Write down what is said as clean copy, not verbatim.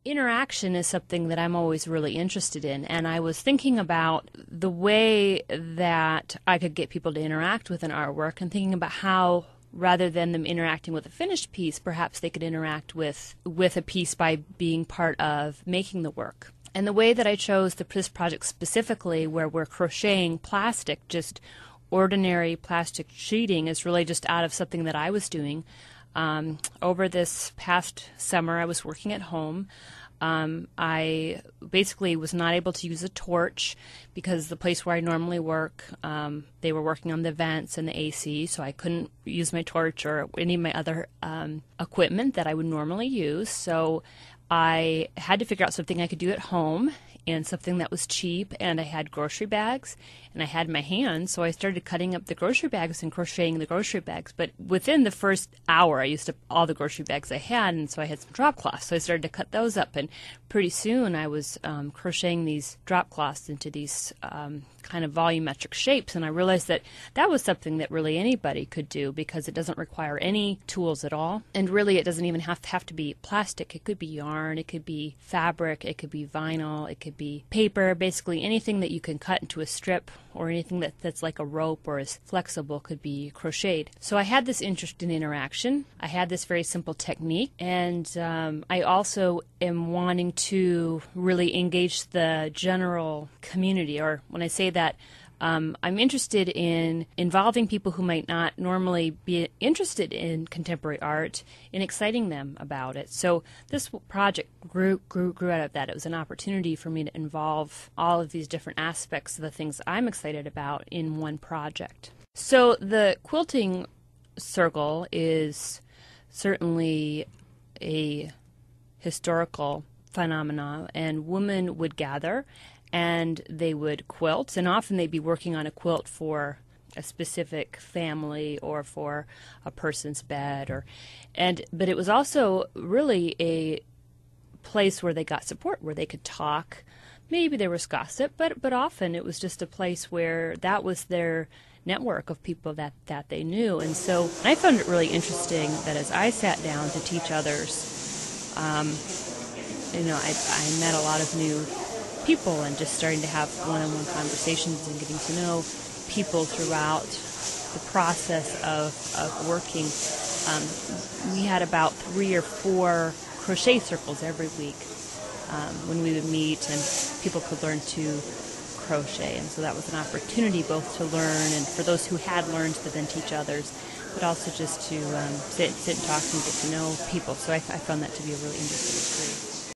interaction is something that I'm always really interested in, and I was thinking about the way that I could get people to interact with an artwork and thinking about how, rather than them interacting with a finished piece, perhaps they could interact with a piece by being part of making the work. And the way that I chose this project specifically, where we're crocheting plastic, just ordinary plastic sheeting, is really just out of something that I was doing. Over this past summer, I was working at home. I basically was not able to use a torch because the place where I normally work, they were working on the vents and the AC, so I couldn't use my torch or any of my other equipment that I would normally use. So I had to figure out something I could do at home and something that was cheap, and I had grocery bags and I had my hands, so I started cutting up the grocery bags and crocheting the grocery bags. But within the first hour I used up all the grocery bags I had, and so I had some drop cloths, so I started to cut those up, and pretty soon I was crocheting these drop cloths into these kind of volumetric shapes, and I realized that that was something that really anybody could do because it doesn't require any tools at all, and really it doesn't even have to be plastic. It could be yarn, it could be fabric, it could be vinyl, it could be paper, basically anything that you can cut into a strip or anything that's like a rope or is flexible could be crocheted. So I had this interest in interaction. I had this very simple technique, and I also am wanting to really engage the general community, or when I say that, I'm interested in involving people who might not normally be interested in contemporary art and exciting them about it. So this project grew out of that. It was an opportunity for me to involve all of these different aspects of the things I'm excited about in one project. So the quilting circle is certainly a historical phenomenon, and women would gather and they would quilt, and often they'd be working on a quilt for a specific family or for a person's bed, but it was also really a place where they got support, where they could talk. Maybe there was gossip, but often it was just a place where that was their network of people that they knew. And so I found it really interesting that as I sat down to teach others, I met a lot of new people and just starting to have one-on-one conversations and getting to know people throughout the process of working. We had about 3 or 4 crochet circles every week when we would meet, and people could learn to crochet. And so that was an opportunity both to learn, and for those who had learned to then teach others, but also just to sit and talk and get to know people. So I found that to be a really interesting experience.